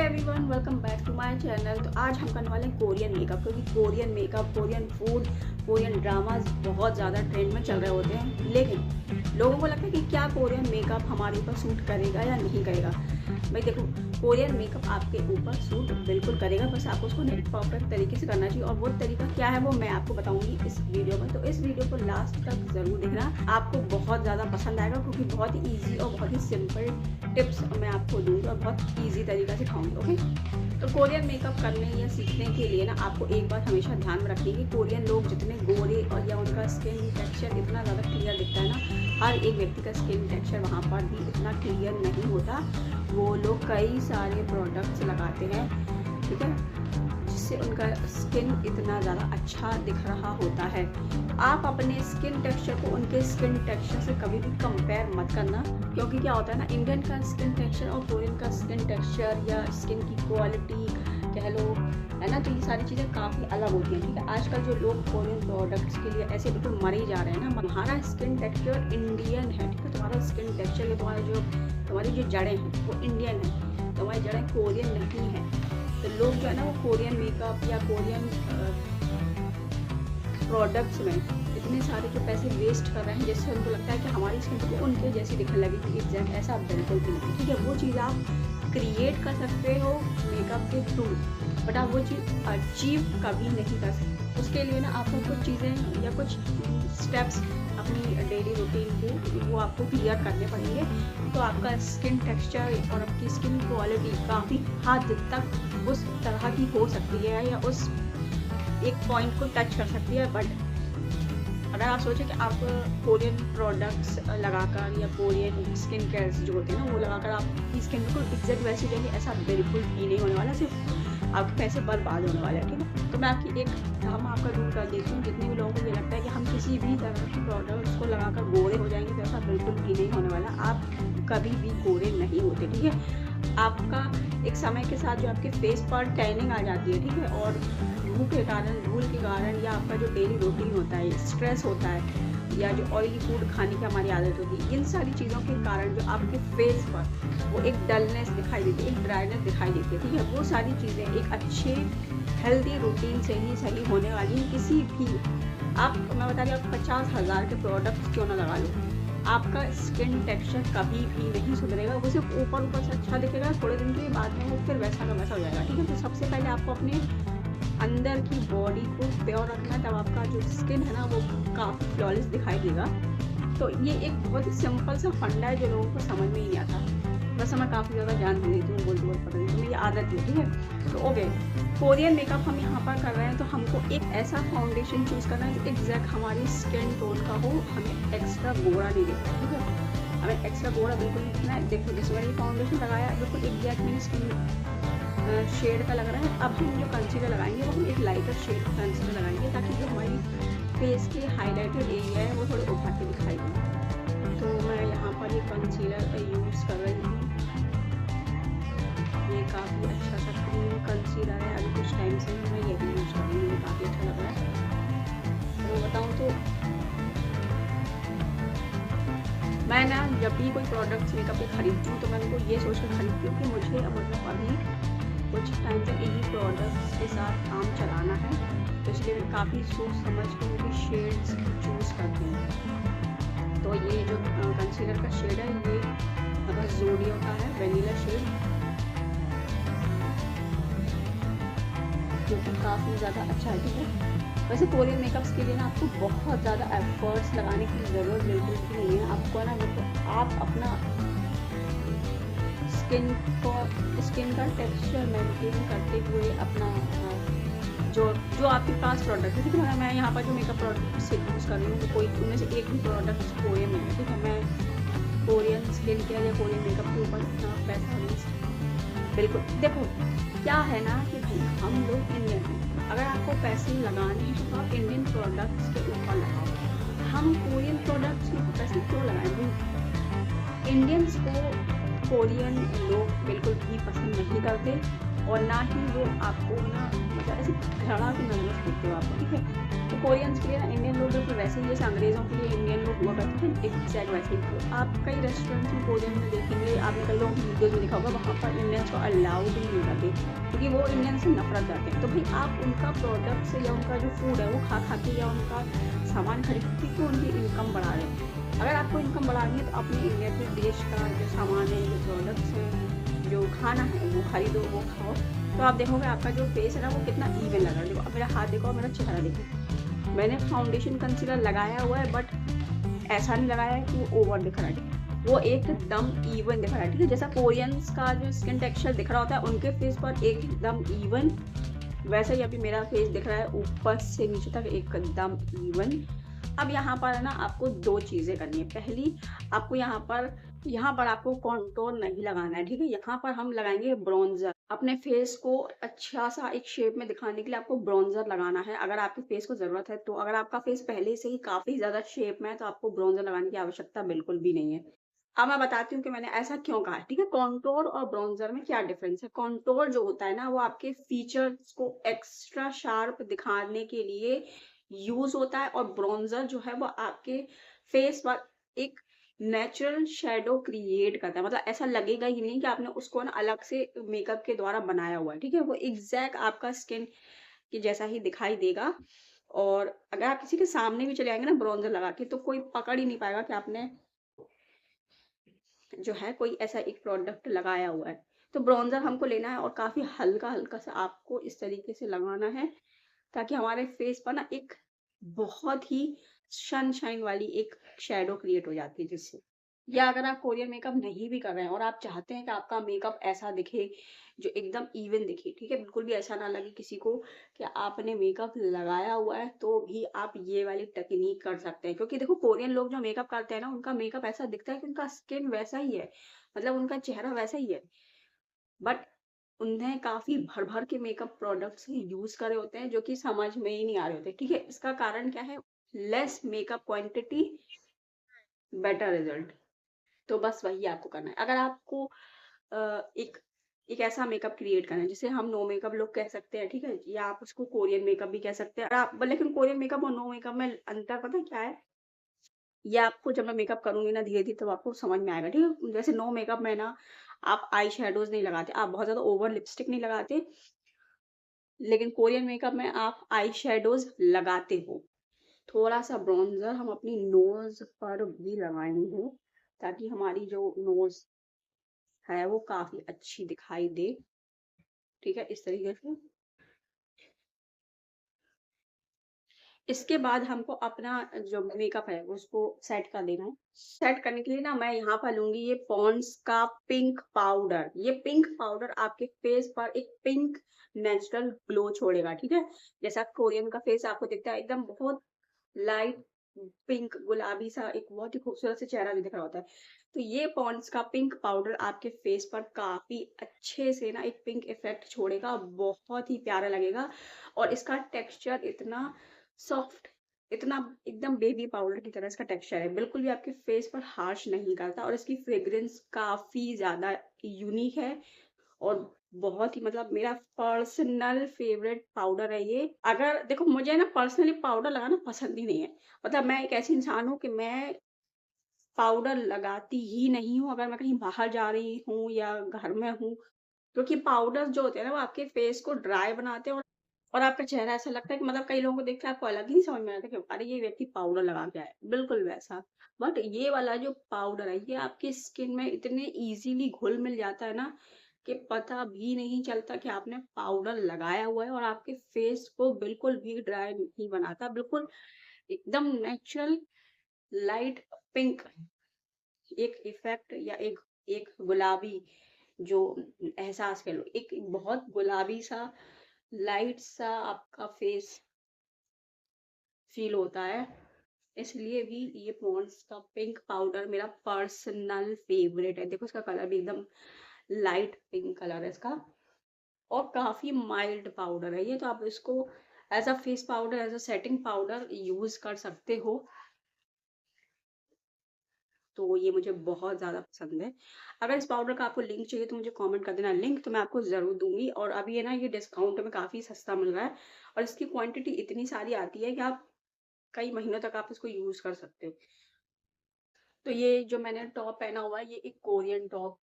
Everyone, welcome back to my channel. तो आज हम करने वाले हैं कोरियन मेकअप, क्योंकि Korean makeup, Korean food, Korean dramas बहुत ज़्यादा ट्रेंड में चल रहे होते हैं। लेकिन लोगों को लगता है कि क्या कोरियन मेकअप हमारे ऊपर सूट करेगा या नहीं करेगा। भाई देखो, कोरियन मेकअप आपके ऊपर सूट बिल्कुल करेगा, बस आपको उसको परफेक्ट तरीके से करना चाहिए। और वो तरीका क्या है वो मैं आपको बताऊंगी इस वीडियो में। तो इस वीडियो को लास्ट तक ज़रूर देखना, आपको बहुत ज़्यादा पसंद आएगा, क्योंकि बहुत ही ईजी और बहुत ही सिंपल टिप्स मैं आपको दूंगी और बहुत ईजी तरीका सिखाऊंगी। ओके, तो कोरियन मेकअप करने या सीखने के लिए ना आपको एक बात हमेशा ध्यान में रखनी है कि कोरियन लोग जितने गोरे और या उनका स्किन टेक्सचर इतना ज़्यादा क्लियर दिखता है ना, हर एक व्यक्ति का स्किन टेक्सचर वहाँ पर भी इतना क्लियर नहीं होता। वो लोग कई सारे प्रोडक्ट्स लगाते हैं, ठीक है, जिससे उनका स्किन इतना ज़्यादा अच्छा दिख रहा होता है। आप अपने स्किन टेक्सचर को उनके स्किन टेक्सचर से कभी भी कंपेयर मत करना, क्योंकि क्या होता है ना, इंडियन का स्किन टेक्सचर और कोरियन का स्किन टेक्सचर या स्किन की क्वालिटी कह लो, है ना, तो ये सारी चीज़ें काफ़ी अलग होती हैं। ठीक है, आजकल जो लोग कोरियन प्रोडक्ट्स के लिए ऐसे बिल्कुल मरे जा रहे हैं ना, तुम्हारा स्किन टेक्सचर इंडियन है, ठीक है, तुम्हारा स्किन टेक्सचर या तुम्हारी जो जड़ें हैं वो इंडियन है, तुम्हारी जड़ें कोरियन नहीं है। तो लोग जो है ना वो कोरियन मेकअप या कोरियन प्रोडक्ट्स में इतने सारे जो पैसे वेस्ट कर रहे हैं, जिससे उनको लगता है कि हमारी स्किन को उनके जैसी दिखने लगेगी। एग्जैक्ट ऐसा बिल्कुल भी नहीं, ठीक है। वो चीज़ आप क्रिएट कर सकते हो मेकअप के थ्रू, बट आप वो चीज़ अचीव कभी नहीं कर सकते। उसके लिए ना आपको कुछ चीज़ें या कुछ स्टेप्स अपनी डेली रूटीन के वो आपको क्लियर करने पड़ेंगे, तो आपका स्किन टेक्सचर और आपकी स्किन क्वालिटी काफ़ी हद तक उस तरह की हो सकती है या उस एक पॉइंट को टच कर सकती है। बट अगर आप सोचें कि आप कोरियन प्रोडक्ट्स लगाकर या कोरियन स्किन केयर जो होते हैं ना वो लगाकर आपकी स्किन बिल्कुल एग्जैक्ट वैसी हो जाएगी, ऐसा बिल्कुल भी नहीं होने वाला, सिर्फ आपके पैसे बर्बाद होने वाले हैं। ठीक है, तो मैं आपकी हम आपका दूर कर देती हूँ। जितने भी लोगों को ये लगता है कि हम किसी भी तरह के प्रोडक्ट्स को लगाकर गोरे हो जाएंगे, तो ऐसा बिल्कुल भी नहीं होने वाला। आप कभी भी गोरे नहीं होते, ठीक है। आपका एक समय के साथ जो आपके फेस पर टैनिंग आ जाती है, ठीक है, और धूप के कारण, धूल के कारण, या आपका जो डेली रूटीन होता है, स्ट्रेस होता है, या जो ऑयली फूड खाने की हमारी आदत होती है, इन सारी चीज़ों के कारण जो आपके फेस पर वो एक डलनेस दिखाई देती है, एक ड्राइनेस दिखाई देती है, ठीक है। वो सारी चीज़ें एक अच्छे हेल्दी रूटीन से ही सही होने वाली हैं। किसी भी मैं बता रही हूँ, आप 50,000 के प्रोडक्ट्स क्यों ना लगा लो, आपका स्किन टेक्सचर कभी भी नहीं सुधरेगा। वो सिर्फ ऊपर से अच्छा दिखेगा, थोड़े दिन के बाद में वो फिर वैसा का वैसा हो जाएगा, ठीक है। तो सबसे पहले आपको अपने अंदर की बॉडी को प्योर रखना है, तब आपका जो स्किन है ना वो काफ़ी फ्लॉलेस दिखाई देगा। तो ये एक बहुत ही सिंपल सा फंडा है जो लोगों को समझ में ही नहीं आता। बस मैं काफ़ी ज़्यादा जान दे देती हूँ, बोलते पता नहीं, तो मेरी आदत है, ठीक है। तो ओके, कोरियन मेकअप हम यहाँ पर कर रहे हैं, तो हमको एक ऐसा फाउंडेशन चूज़ करना है जो एग्जैक्ट हमारी स्किन टोन का हो, हमें एक्स्ट्रा गोरा नहीं दिखता, ठीक है। हमें एक्स्ट्रा गोरा बिल्कुल नहीं दिखना है। देखो, जिस मैंने फाउंडेशन लगाया बिल्कुल एग्जैक्ट मेरी स्किन शेड का लग रहा है। अब हम जो कंसीलर लगाएंगे वो हम एक लाइटर शेड का कंसीलर लगाएंगे, ताकि जो हमारी फेस के हाईलाइटेड एरिया है वो थोड़े उभर के दिखाई दे। तो मैं यहाँ पर ये कंसीलर यूज़ कर रही हूँ। ये काफ़ी अच्छा सा क्रीम कंसीलर है, अभी कुछ टाइम से मैं यही यूज़ कर रही हूँ, मुझे काफ़ी अच्छा लग रहा है। तो बताऊँ तो मैं ना जब भी कोई प्रोडक्ट्स मेकअप के खरीदती हूँ तो मैं उनको ये सोच कर खरीदती हूँ कि मुझे मतलब अभी कुछ टाइम तक इन्हीं प्रोडक्ट्स के साथ काम चलाना है, तो इसलिए मैं काफ़ी सोच समझ के उनकी शेड्स चूज़ करती हूँ। तो ये जो कंसीलर का शेड है ये मतलब ज़ोडियो का है, वेनिला शेड, जो कि काफ़ी ज़्यादा अच्छा है, ठीक है। वैसे कोरियन मेकअप्स के लिए ना आपको बहुत ज़्यादा एफर्ट्स लगाने की ज़रूरत बिल्कुल भी नहीं है। आपको ना मतलब आप अपना स्किन का टेक्सचर मेंटेन करते हुए अपना जो आपके पास प्रोडक्ट है, ठीक है। मैं यहाँ पर जो मेकअप प्रोडक्ट से यूज़ कर रही हूँ, तो कोई उनमें से एक भी प्रोडक्ट कोरियन में है, ठीक है। मैं कोरियन स्किन केयर या कोरियन मेकअप के ऊपर इतना पैसा वेस्ट बिल्कुल। देखो क्या है ना कि भाई हम लोग इंडियन हैं, अगर आपको पैसे लगाने हैं तो आप इंडियन प्रोडक्ट्स के ऊपर लगाओ। हम कोरियन प्रोडक्ट्स के ऊपर पैसे क्यों लगाएंगे? इंडियंस को कोरियन लोग बिल्कुल भी पसंद नहीं करते, और ना ही वो आपको ना मतलब ऐसे घड़ा की नजर से देखते हो आपको, ठीक है। तो कोरियंस के लिए ना इंडियन लोग बिल्कुल वैसे ही जैसे अंग्रेज़ों के लिए इंडियन लोग हुआ करते हैं, एग्जैक्ट वैसे ही। तो आप कई रेस्टोरेंट्स में कोरियन में देखेंगे, आपने कई लोगों की वीडियोज़ में देखा होगा, वहाँ पर इंडियंस को अलाउड ही नहीं करते, क्योंकि वो इंडियन से नफरत करते हैं। तो भाई आप उनका प्रोडक्ट से या उनका जो फूड है वो खा के या उनका सामान खरीद के क्यों उनकी इनकम बढ़ा रहे हैं। अगर आपको इनकम बढ़ानी है तो अपने इंडिया के देश का जो सामान है, जो प्रोडक्ट्स है, जो खाना है वो खरीदो, वो खाओ, तो आप देखोगे आपका जो फेस है ना वो कितना इवन लग रहा है। देखो अब मेरा हाथ देखो, मेरा चेहरा देखो, मैंने फाउंडेशन कंसीलर लगाया हुआ है, बट ऐसा नहीं लगाया है कि वो ओवर दिख रहा है, वो एकदम इवन दिख रहा है, ठीक है। जैसा कोरियंस का जो स्किन टेक्सचर दिख रहा होता है उनके फेस पर एकदम इवन, वैसे ही अभी मेरा फेस दिख रहा है ऊपर से नीचे तक एकदम इवन। अब यहाँ पर ना आपको दो चीज़ें करनी है। पहली, आपको यहाँ पर आपको कॉन्टोर नहीं लगाना है, ठीक है। यहाँ पर हम लगाएंगे ब्रॉन्जर। अपने फेस को अच्छा सा एक शेप में दिखाने के लिए आपको ब्रॉन्जर लगाना है, अगर आपके फेस को ज़रूरत है तो। अगर आपका फेस पहले से ही काफ़ी ज़्यादा शेप में है तो आपको ब्रॉन्जर लगाने की आवश्यकता बिल्कुल भी नहीं है। अब मैं बताती हूँ कि मैंने ऐसा क्यों कहा है, ठीक है। कॉन्टोर और ब्रॉन्जर में क्या डिफरेंस है। कॉन्टोर जो होता है ना वो आपके फीचर्स को एक्स्ट्रा शार्प दिखाने के लिए यूज होता है, और ब्रॉन्जर जो है वो आपके फेस पर एक नेचुरल शेडो क्रिएट करता है। मतलब ऐसा लगेगा ही नहीं कि आपने उसको ना अलग से मेकअप के द्वारा बनाया हुआ है, ठीक है। वो एग्जैक्ट आपका स्किन के जैसा ही दिखाई देगा। और अगर आप किसी के सामने भी चले आएंगे ना ब्रॉन्जर लगा के, तो कोई पकड़ ही नहीं पाएगा कि आपने जो है कोई ऐसा एक प्रोडक्ट लगाया हुआ है। तो ब्रॉन्जर हमको लेना है और काफ़ी हल्का-हल्का सा आपको इस तरीके से लगाना है, ताकि हमारे फेस पर ना एक बहुत ही सनशाइन वाली एक शैडो क्रिएट हो जाती है जिससे। या अगर आप कोरियन मेकअप नहीं भी कर रहे हैं और आप चाहते हैं कि आपका मेकअप ऐसा दिखे, जो एकदम इवन दिखे, ठीक है, बिल्कुल भी ऐसा ना लगे किसी को कि आपने मेकअप लगाया हुआ है, तो भी आप ये वाली टेक्नीक कर सकते हैं। क्योंकि देखो कोरियन लोग जो मेकअप करते हैं ना, उनका मेकअप ऐसा दिखता है कि उनका स्किन वैसा ही है, मतलब उनका चेहरा वैसा ही है, बट उन्हें काफ़ी भर-भर के मेकअप प्रोडक्ट्स यूज़ करे होते हैं, जो कि समझ में ही नहीं आ रहे होते, ठीक है? इसका कारण क्या है? Less makeup quantity, better result. तो बस वही आपको करना है। अगर आपको एक एक ऐसा मेकअप क्रिएट करना है जिसे हम नो मेकअप लुक कह सकते हैं, ठीक है? या आप उसको कोरियन मेकअप भी कह सकते हैं। और आप लेकिन कोरियन मेकअप और नो मेकअप में अंतर पता है क्या है? ये आपको जब मैं मेकअप करूँगी ना धीरे-धीरे तब आपको समझ में आएगा, ठीक है? जैसे नो मेकअप में ना आप आई शैडोज़ नहीं लगाते, आप बहुत ज़्यादा ओवर लिपस्टिक नहीं लगाते, लेकिन कोरियन मेकअप में आप आई शैडोज़ लगाते हो। थोड़ा-सा ब्रॉन्ज़र हम अपनी नोज़ पर भी लगाएँगे, ताकि हमारी जो नोज़ है वो काफ़ी अच्छी दिखाई दे, ठीक है? इस तरीके से। इसके बाद हमको अपना जो मेकअप है उसको सेट कर देना है। सेट करने के लिए ना मैं यहाँ पर लूँगी ये पॉन्ड्स का पिंक पाउडर। ये पिंक पाउडर आपके फेस पर एक पिंक नेचुरल ग्लो छोड़ेगा, ठीक है? जैसा कोरियन का फेस आपको दिखता है एकदम बहुत लाइट पिंक गुलाबी सा एक बहुत ही खूबसूरत सा चेहरा भी दिख रहा होता है। तो ये पॉन्ड्स का पिंक पाउडर आपके फेस पर काफ़ी अच्छे से ना एक पिंक इफ़ेक्ट छोड़ेगा, बहुत ही प्यारा लगेगा। और इसका टेक्सचर इतना सॉफ्ट, इतना एकदम बेबी पाउडर की तरह इसका टेक्सचर है, बिल्कुल भी आपके फेस पर हार्श नहीं करता, और इसकी फ्रेग्रेंस काफ़ी ज़्यादा यूनिक है। और बहुत ही मतलब मेरा पर्सनल फेवरेट पाउडर है ये। अगर देखो मुझे ना पर्सनली पाउडर लगाना पसंद ही नहीं है। मतलब मैं एक ऐसी इंसान हूँ कि मैं पाउडर लगाती ही नहीं हूँ अगर मैं कहीं बाहर जा रही हूँ या घर में हूँ। क्योंकि पाउडर जो होते हैं ना वो आपके फेस को ड्राई बनाते हैं, और आपका चेहरा ऐसा लगता है कि मतलब कई लोगों को देख के आपको अलग ही नहीं समझ में आता कि अरे ये व्यक्ति पाउडर लगा के आया है, बिल्कुल वैसा। बट ये वाला जो पाउडर है ये आपकी स्किन में इतने इजीली घुल मिल जाता है ना कि पता भी नहीं चलता कि आपने पाउडर लगाया हुआ है, और आपके फेस को बिल्कुल भी ड्राई नहीं बनाता, बिल्कुल एकदम नेचुरल लाइट पिंक एक इफेक्ट या एक एक गुलाबी जो एहसास कह लो, एक बहुत गुलाबी सा लाइट सा आपका फेस फील होता है। इसलिए भी ये पॉन्ड्स का पिंक पाउडर मेरा पर्सनल फेवरेट है। देखो इसका कलर भी एकदम लाइट पिंक कलर है इसका, और काफी माइल्ड पाउडर है ये, तो आप इसको as a face powder, as a setting powder use कर सकते हो। तो ये मुझे बहुत ज़्यादा पसंद है। अगर इस पाउडर का आपको लिंक चाहिए तो मुझे कमेंट कर देना, लिंक तो मैं आपको ज़रूर दूँगी। और अभी है ना ये डिस्काउंट में काफ़ी सस्ता मिल रहा है और इसकी क्वांटिटी इतनी सारी आती है कि आप कई महीनों तक आप इसको यूज़ कर सकते हो। तो ये जो मैंने टॉप पहना हुआ है ये एक कोरियन टॉप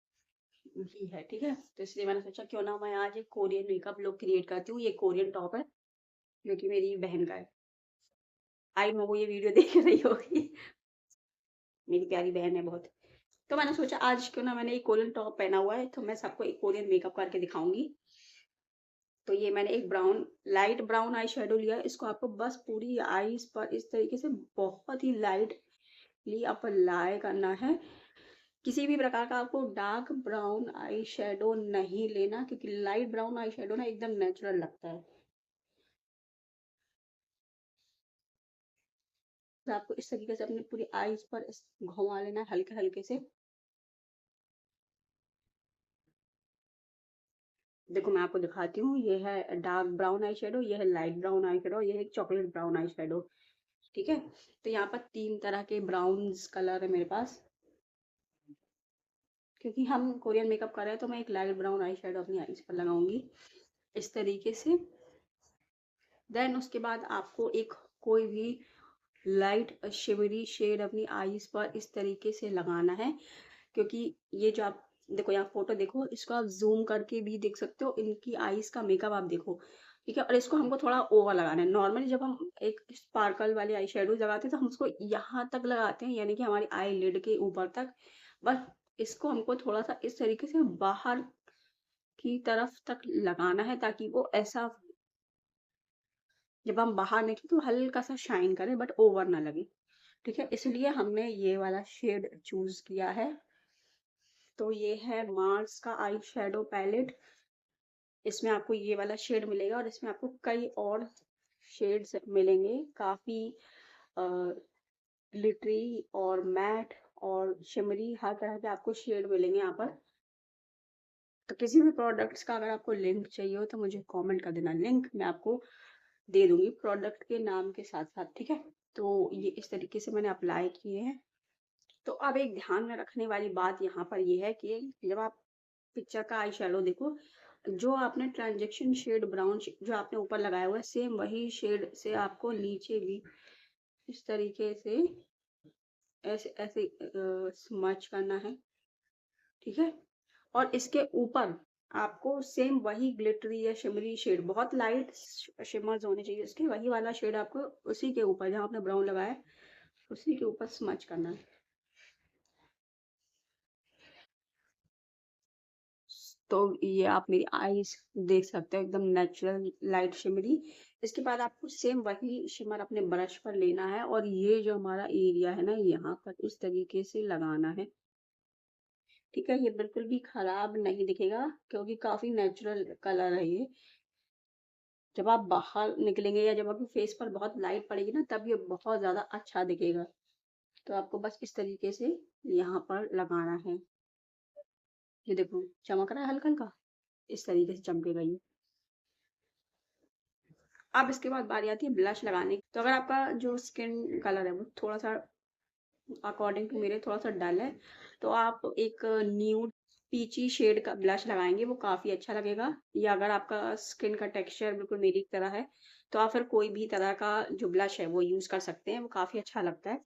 ही है, ठीक है? तो इसलिए मैंने सोचा क्यों ना मैं आज एक कोरियन मेकअप लुक क्रिएट करती हूँ। ये कोरियन टॉप है जो कि मेरी बहन का है। आई नो वो ये वीडियो देख रही होगी। मेरी प्यारी बहन है बहुत। तो मैंने सोचा आज क्यों ना मैंने एक कोरियन टॉप पहना हुआ है तो मैं सबको एक कोरियन मेकअप करके दिखाऊँगी। तो ये मैंने एक लाइट ब्राउन आई शेडो लिया है। इसको आपको बस पूरी आईज़ पर इस तरीके से बहुत ही लाइटली अप्लाई करना है। किसी भी प्रकार का आपको डार्क ब्राउन आई शेडो नहीं लेना क्योंकि लाइट ब्राउन आई शेडो ना एकदम नेचुरल लगता है। तो आपको इस तरीके से अपनी पूरी आईज़ पर घुमा लेना है हल्के-हल्के से। देखो मैं आपको दिखाती हूँ, ये है डार्क ब्राउन आई शेडो, ये है लाइट ब्राउन आई शेडो, ये है चॉकलेट ब्राउन आई शेडो, ठीक है? तो यहाँ पर 3 तरह के ब्राउन्स कलर है मेरे पास। क्योंकि हम कोरियन मेकअप कर रहे हैं तो मैं एक लाइट ब्राउन आई शेडो अपनी आईज़ पर लगाऊंगी इस तरीके से। देन उसके बाद आपको एक कोई भी लाइट शिवरी शेड अपनी आईज़ पर इस तरीके से लगाना है। क्योंकि ये जो आप देखो यहाँ फोटो देखो, इसको आप जूम करके भी देख सकते हो, इनकी आईज का मेकअप आप देखो, ठीक है? और इसको हमको थोड़ा ओवर लगाना है। नॉर्मली जब हम एक स्पार्कल वाली आई शेडो लगाते हैं तो हम उसको यहाँ तक लगाते हैं, यानी कि हमारी आई लिड के ऊपर तक। बस इसको हमको थोड़ा सा इस तरीके से बाहर की तरफ तक लगाना है ताकि वो ऐसा जब हम बाहर निकले तो हल्का सा शाइन करे बट ओवर ना लगे, ठीक है? इसलिए हमने ये वाला शेड चूज किया है। तो ये है मार्स का आई शेडो पैलेट। इसमें आपको ये वाला शेड मिलेगा और इसमें आपको कई और शेड्स मिलेंगे, काफी ग्लिटरी और मैट और शिमरी हर तरह के आपको शेड मिलेंगे यहाँ पर। तो किसी भी प्रोडक्ट्स का अगर आपको लिंक चाहिए हो तो मुझे कमेंट कर देना, लिंक मैं आपको दे दूंगी प्रोडक्ट के नाम के साथ साथ, ठीक है? तो ये इस तरीके से मैंने अप्लाई किए हैं। तो अब एक ध्यान में रखने वाली बात यहाँ पर ये है कि जब आप पिक्चर का आई शेडो देखो, जो आपने ट्रांजेक्शन शेड ब्राउन जो आपने ऊपर लगाया हुआ है सेम वही शेड से आपको नीचे भी इस तरीके से ऐसे ऐसे स्मच करना है, ठीक है? और इसके ऊपर आपको सेम वही ग्लिटरी या शिमरी शेड, बहुत लाइट शिमर्स होने चाहिए इसके, वही वाला शेड आपको उसी के ऊपर जहाँ आपने ब्राउन लगाया है उसी के ऊपर स्मच करना है। तो ये आप मेरी आईज देख सकते हो एकदम नेचुरल लाइट शिमरी। इसके बाद आपको सेम वही शिमर अपने ब्रश पर लेना है और ये जो हमारा एरिया है ना यहाँ पर इस तरीके से लगाना है, ठीक है? ये बिल्कुल भी खराब नहीं दिखेगा क्योंकि काफी नेचुरल कलर है ये। जब आप बाहर निकलेंगे या जब आपके फेस पर बहुत लाइट पड़ेगी ना तब ये बहुत ज्यादा अच्छा दिखेगा। तो आपको बस इस तरीके से यहाँ पर लगाना है। ये देखो चमक रहा है हल्का हल्का, इस तरीके से चमकेगा ये। अब इसके बाद बारी आती है ब्लश लगाने की। तो अगर आपका जो स्किन कलर है वो थोड़ा सा अकॉर्डिंग टू मेरे थोड़ा सा डल है तो आप एक न्यूड पीची शेड का ब्लश लगाएंगे, वो काफी अच्छा लगेगा। या अगर आपका स्किन का टेक्सचर बिल्कुल मेरी तरह है तो आप फिर कोई भी तरह का जो ब्लश है वो यूज कर सकते हैं, वो काफी अच्छा लगता है।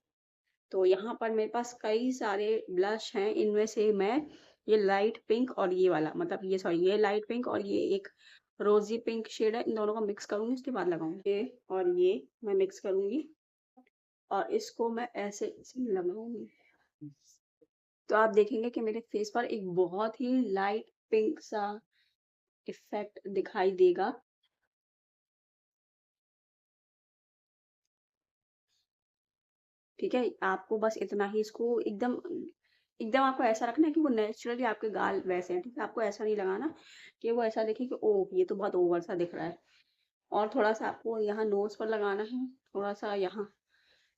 तो यहाँ पर मेरे पास कई सारे ब्लश हैं, इनमें से मैं ये लाइट पिंक और ये वाला मतलब ये सॉरी ये लाइट पिंक और ये एक रोजी पिंक शेड है, इन दोनों को मिक्स करूंगी उसके बाद लगाऊंगी। ये और ये मैं मिक्स करूंगी और इसको मैं ऐसे ऐसे लगाऊंगी। तो आप देखेंगे कि मेरे फेस पर एक बहुत ही लाइट पिंक सा इफेक्ट दिखाई देगा। ठीक है, आपको बस इतना ही इसको एकदम एकदम आपको ऐसा रखना है कि वो नेचुरली आपके गाल वैसे हैं, ठीक है? आपको ऐसा नहीं लगाना कि वो ऐसा दिखे कि ओह ये तो बहुत ओवर सा दिख रहा है। और थोड़ा सा आपको यहाँ नोज पर लगाना है, थोड़ा सा यहाँ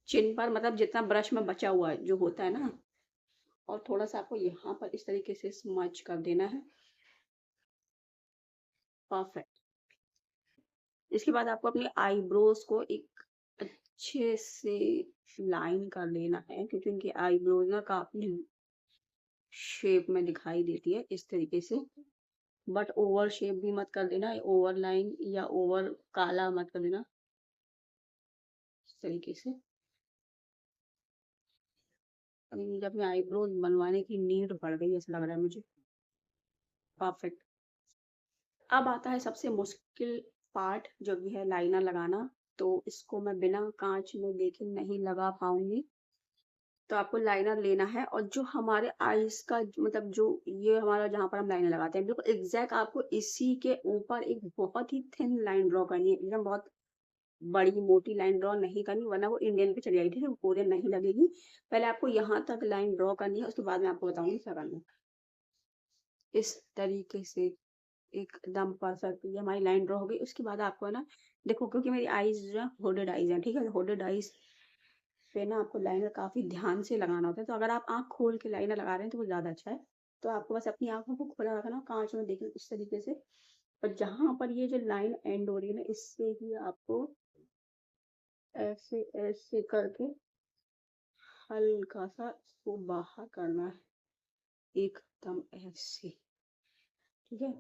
चिन पर, मतलब जितना ब्रश में बचा हुआ है जो होता है ना, और थोड़ा सा आपको यहाँ पर इस तरीके से स्मच कर देना है। परफेक्ट। इसके बाद आपको अपनी आईब्रोज को एक अच्छे से लाइन कर लेना है, क्योंकि उनकी आईब्रोज ना काफी शेप में दिखाई देती है इस तरीके से। बट ओवर शेप भी मत कर देना, ओवर लाइन या ओवर काला मत कर देना, इस तरीके से। अभी मुझे अपने आईब्रोज बनवाने की नीड पड़ गई ऐसा लग रहा है मुझे। परफेक्ट। अब आता है सबसे मुश्किल पार्ट, जो भी है लाइनर लगाना। तो इसको मैं बिना कांच में देखे नहीं लगा पाऊंगी। तो आपको लाइनर लेना है, और जो हमारे आईज का मतलब जो ये हमारा जहाँ पर हम लाइनर लगाते हैं, बिल्कुल एग्जैक्ट आपको इसी के ऊपर एक बहुत ही थिन लाइन ड्रॉ करनी है, एकदम बहुत बड़ी मोटी लाइन ड्रॉ नहीं करनी, वरना वो इंडियन पे चली जाएगी, ठीक है, वो कोरियन नहीं लगेगी। पहले आपको यहाँ तक लाइन ड्रॉ करनी है, उसके बाद मैं आपको बताऊंगी क्या करना है। इस तरीके से एकदम परफेक्ट ये हमारी लाइन ड्रॉ हो गई। उसके बाद आपको है ना, देखो क्योंकि मेरी आईज जो है होडेड आईज है, ठीक है, होडेड आईज पे ना आपको लाइनर काफी ध्यान से लगाना होता है। तो अगर आप आंख खोल के लाइनर लगा रहे हैं तो वो ज्यादा अच्छा है। तो आपको बस अपनी आंखों को खुला रखना, कांच में देखना इस तरीके से। और जहां पर ये जो लाइन एंड हो रही है ना, इससे ही आपको ऐसे ऐसे करके हल्का सा इसको बाहर करना है, एकदम ऐसे, ठीक है।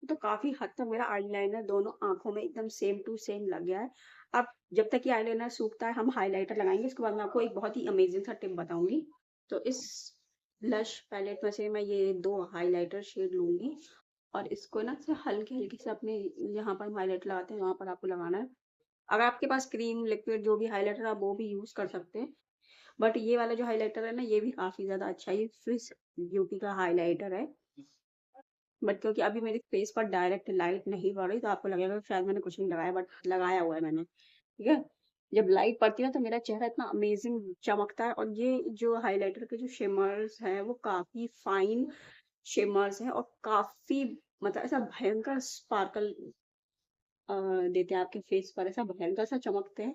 तो काफी हद तक मेरा आईलाइनर दोनों आंखों में एकदम सेम टू सेम लग गया है। अब जब तक ये आईलाइनर सूखता है हम हाइलाइटर लगाएंगे, उसके बाद मैं आपको एक बहुत ही अमेजिंग सा टिप बताऊंगी। तो इस ब्लश पैलेट में से मैं ये दो हाइलाइटर शेड लूंगी, और इसको ना से हल्के हल्के से अपने जहाँ पर हम हाइलाइटर लगाते हैं वहां पर आपको लगाना है। अगर आपके पास क्रीम लिक्विड जो भी हाइलाइटर आप वो भी यूज कर सकते हैं। बट ये वाला जो हाइलाइटर है ना, ये भी काफी ज्यादा अच्छा है, ये स्विस ब्यूटी का हाइलाइटर है। बट क्योंकि अभी मेरे फेस पर डायरेक्ट लाइट नहीं पड़ रही, तो आपको लगेगा कि शायद मैंने कुछ नहीं लगाया, बट लगाया हुआ है मैंने, ठीक है। जब लाइट पड़ती है तो मेरा चेहरा इतना अमेजिंग चमकता है, और ये जो हाइलाइटर के जो शिमर्स हैं वो काफी फाइन शिमर्स हैं, और काफी मतलब ऐसा भयंकर स्पार्कल देते हैं आपके फेस पर, ऐसा भयंकर सा चमकते हैं।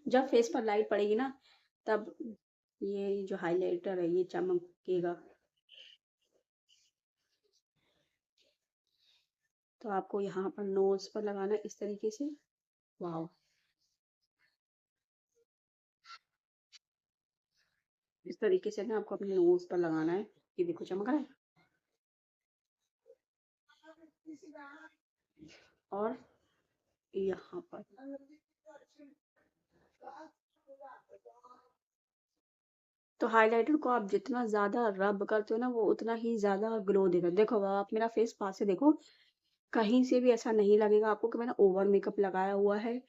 जब फेस पर लाइट पड़ेगी ना, तब ये जो हाइलाइटर है ये चमकेगा। तो आपको यहाँ पर नोज पर लगाना है इस तरीके से। वाह, इस तरीके से ना आपको अपने नोज पर लगाना है। ये देखो चमक रहा है। और यहाँ पर तो हाइलाइटर को आप जितना ज्यादा रब करते हो ना, वो उतना ही ज्यादा ग्लो देगा। देखो अब आप मेरा फेस पास से देखो, कहीं से भी ऐसा नहीं लगेगा आपको कि मैंने ओवर मेकअप लगाया हुआ है,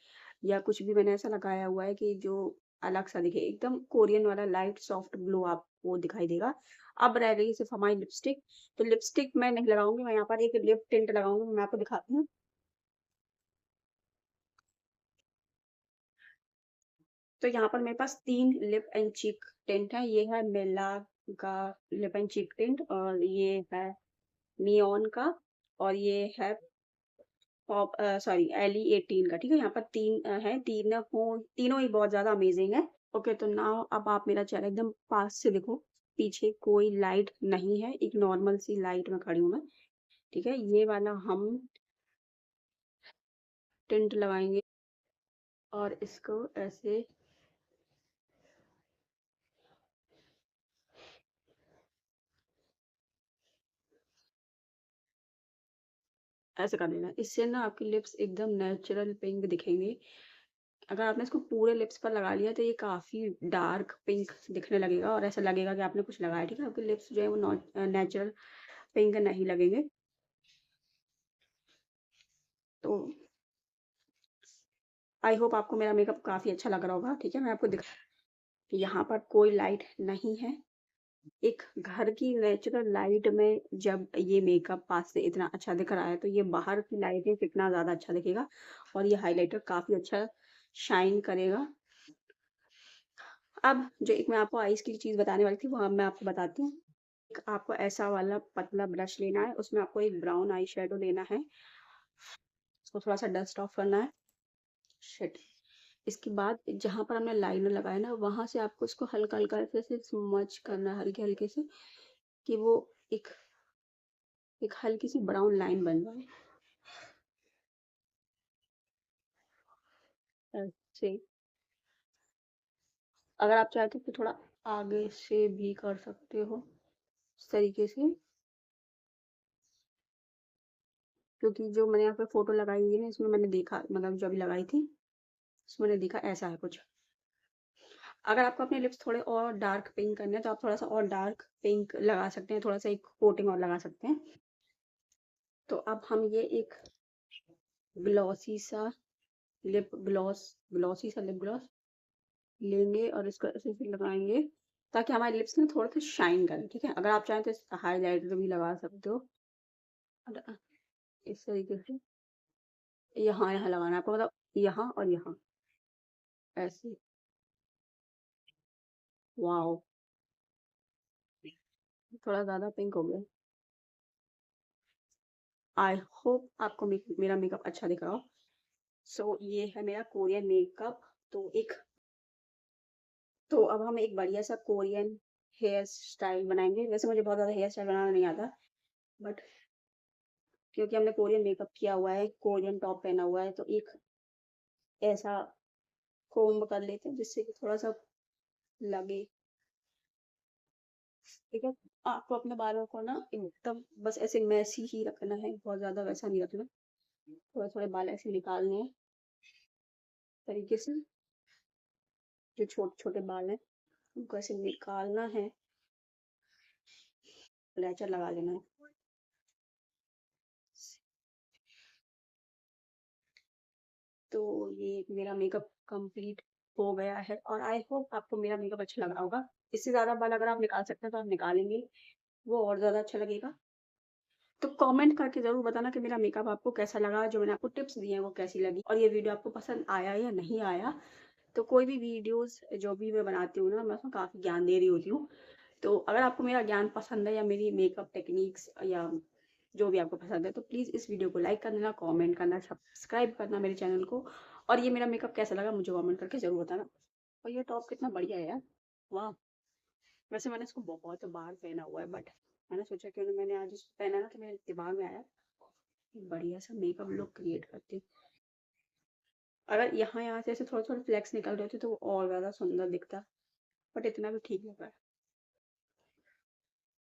या कुछ भी मैंने ऐसा लगाया हुआ है कि जो अलग सा दिखे। एकदम कोरियन वाला लाइट सॉफ्ट ग्लो आपको दिखाई देगा। अब रह गई सिर्फ हमारी लिपस्टिक। तो लिपस्टिक मैं नहीं लगाऊंगी, मैं यहाँ पर एक लिप टिंट लगाऊंगी, मैं आपको दिखाती हूँ। तो यहाँ पर मेरे पास 3 लिप एंड चीक टिंट है। ये है मिला का लिप एंड चीक टिंट, और ये है नियॉन का, और ये है पॉप सॉरी एली 18 का, ठीक है। यहाँ पर 3 है, तीनों ही बहुत ज्यादा अमेजिंग है। ओके, तो नाउ अब आप मेरा चेहरा एकदम पास से देखो। पीछे कोई लाइट नहीं है, एक नॉर्मल सी लाइट में खड़ी हूँ मैं, ठीक है। ये वाला हम टिंट लगाएंगे, और इसको ऐसे ऐसे कर देना। इससे ना आपके लिप्स एकदम नेचुरल पिंक दिखेंगे। अगर आपने इसको पूरे लिप्स पर लगा लिया तो ये काफी डार्क पिंक दिखने लगेगा, और ऐसा लगेगा कि आपने कुछ लगाया, ठीक है। आपके लिप्स जो है वो नेचुरल पिंक नहीं लगेंगे। तो आई होप आपको मेरा मेकअप काफी अच्छा लग रहा होगा, ठीक है। मैं आपको दिखा, यहाँ पर कोई लाइट नहीं है। एक घर की नेचुरल लाइट में जब ये मेकअप पास से इतना अच्छा दिख रहा है, तो ये बाहर की लाइट में कितना ज्यादा अच्छा दिखेगा। और ये हाइलाइटर काफी अच्छा शाइन करेगा। अब जो एक मैं आपको आईज की चीज बताने वाली थी, वो अब मैं आपको बताती हूँ। एक आपको ऐसा वाला पतला ब्रश लेना है, उसमें आपको एक ब्राउन आई शेडो लेना है, उसको थोड़ा सा डस्ट ऑफ करना है। शिट। इसके बाद जहां पर हमने लाइनर लगाया ना, वहां से आपको इसको हल्का हल्का से स्मच करना है, हल्के हल्के से, कि वो एक एक हल्की सी ब्राउन लाइन बन जाए। ऐसे। अगर आप चाहते हो तो थोड़ा आगे से भी कर सकते हो इस तरीके से, क्योंकि जो मैंने यहाँ पे फोटो लगाई हुई है ना, इसमें मैंने देखा, मतलब जो अभी लगाई थी इसमें मैंने देखा ऐसा है कुछ। अगर आपको अपने लिप्स थोड़े और डार्क पिंक करने हैं तो आप थोड़ा सा और डार्क पिंक लगा सकते हैं, थोड़ा सा एक कोटिंग और लगा सकते हैं। तो अब हम ये एक ग्लॉसी सा ग्लॉसी सा लिप ग्लॉस लेंगे और इसको ऐसे फिर लगाएंगे ताकि हमारे लिप्स ना थोड़ा सा शाइन करें। ठीक है, अगर आप चाहें तो हाईलाइटर भी लगा सकते हो। इस तरीके से यहाँ यहाँ लगाना है आपको, मतलब यहाँ और यहाँ, ऐसे। वाओ, थोड़ा ज्यादा पिंक हो गया। आई होप आपको मेरा मेकअप अच्छा दिख रहा हो। सो ये है मेरा कोरियन मेकअप। तो एक तो अब हम एक बढ़िया सा कोरियन हेयर स्टाइल बनाएंगे। वैसे मुझे बहुत ज्यादा हेयर स्टाइल बनाना नहीं आता, बट क्योंकि हमने कोरियन मेकअप किया हुआ है, कोरियन टॉप पहना हुआ है, तो एक ऐसा कोम्ब कर लेते हैं जिससे कि थोड़ा सा लगे। ठीक है, आपको अपने बालों को ना एकदम बस ऐसे मैसी ही रखना है, बहुत ज्यादा वैसा नहीं रखना। थोड़े थोड़े बाल ऐसे निकालने हैं तरीके से, जो छोटे छोटे बाल हैं उनको ऐसे निकालना है, लेचर लगा लेना है। तो ये मेरा मेकअप कंप्लीट हो गया है और आई होप आपको मेरा मेकअप अच्छा लगा होगा। इससे ज्यादा बाल अगर आप निकाल सकते हैं तो आप निकालेंगे, वो और ज्यादा अच्छा लगेगा। तो कमेंट करके जरूर बताना कि मेरा मेकअप आपको कैसा लगा, जो मैंने आपको टिप्स दिए हैं वो कैसी लगी, और ये वीडियो आपको पसंद आया या नहीं आया। तो कोई भी वीडियोस जो भी मैं बनाती हूँ ना, मैं उसमें काफ़ी ज्ञान दे रही होती हूँ। तो अगर आपको मेरा ज्ञान पसंद है या मेरी मेकअप टेक्निक्स या जो भी आपको पसंद है, तो प्लीज़ इस वीडियो को लाइक कर देना, कमेंट करना, सब्सक्राइब करना मेरे चैनल को। और ये मेरा मेकअप कैसा लगा मुझे कमेंट करके ज़रूर बताना। और ये टॉप कितना बढ़िया है यार, वाह। वैसे मैंने इसको बहुत बार पहना हुआ है, बट मैंने सोचा कि मैंने आज इसको पहना ना, तो मेरे दिमाग में आया बढ़िया सा मेकअप लुक क्रिएट करती हूँ। अगर यहाँ यहाँ से ऐसे थोड़े थोड़े फ्लेक्स निकल रहे थे तो वो और ज़्यादा सुंदर दिखता, बट इतना भी ठीक लगा।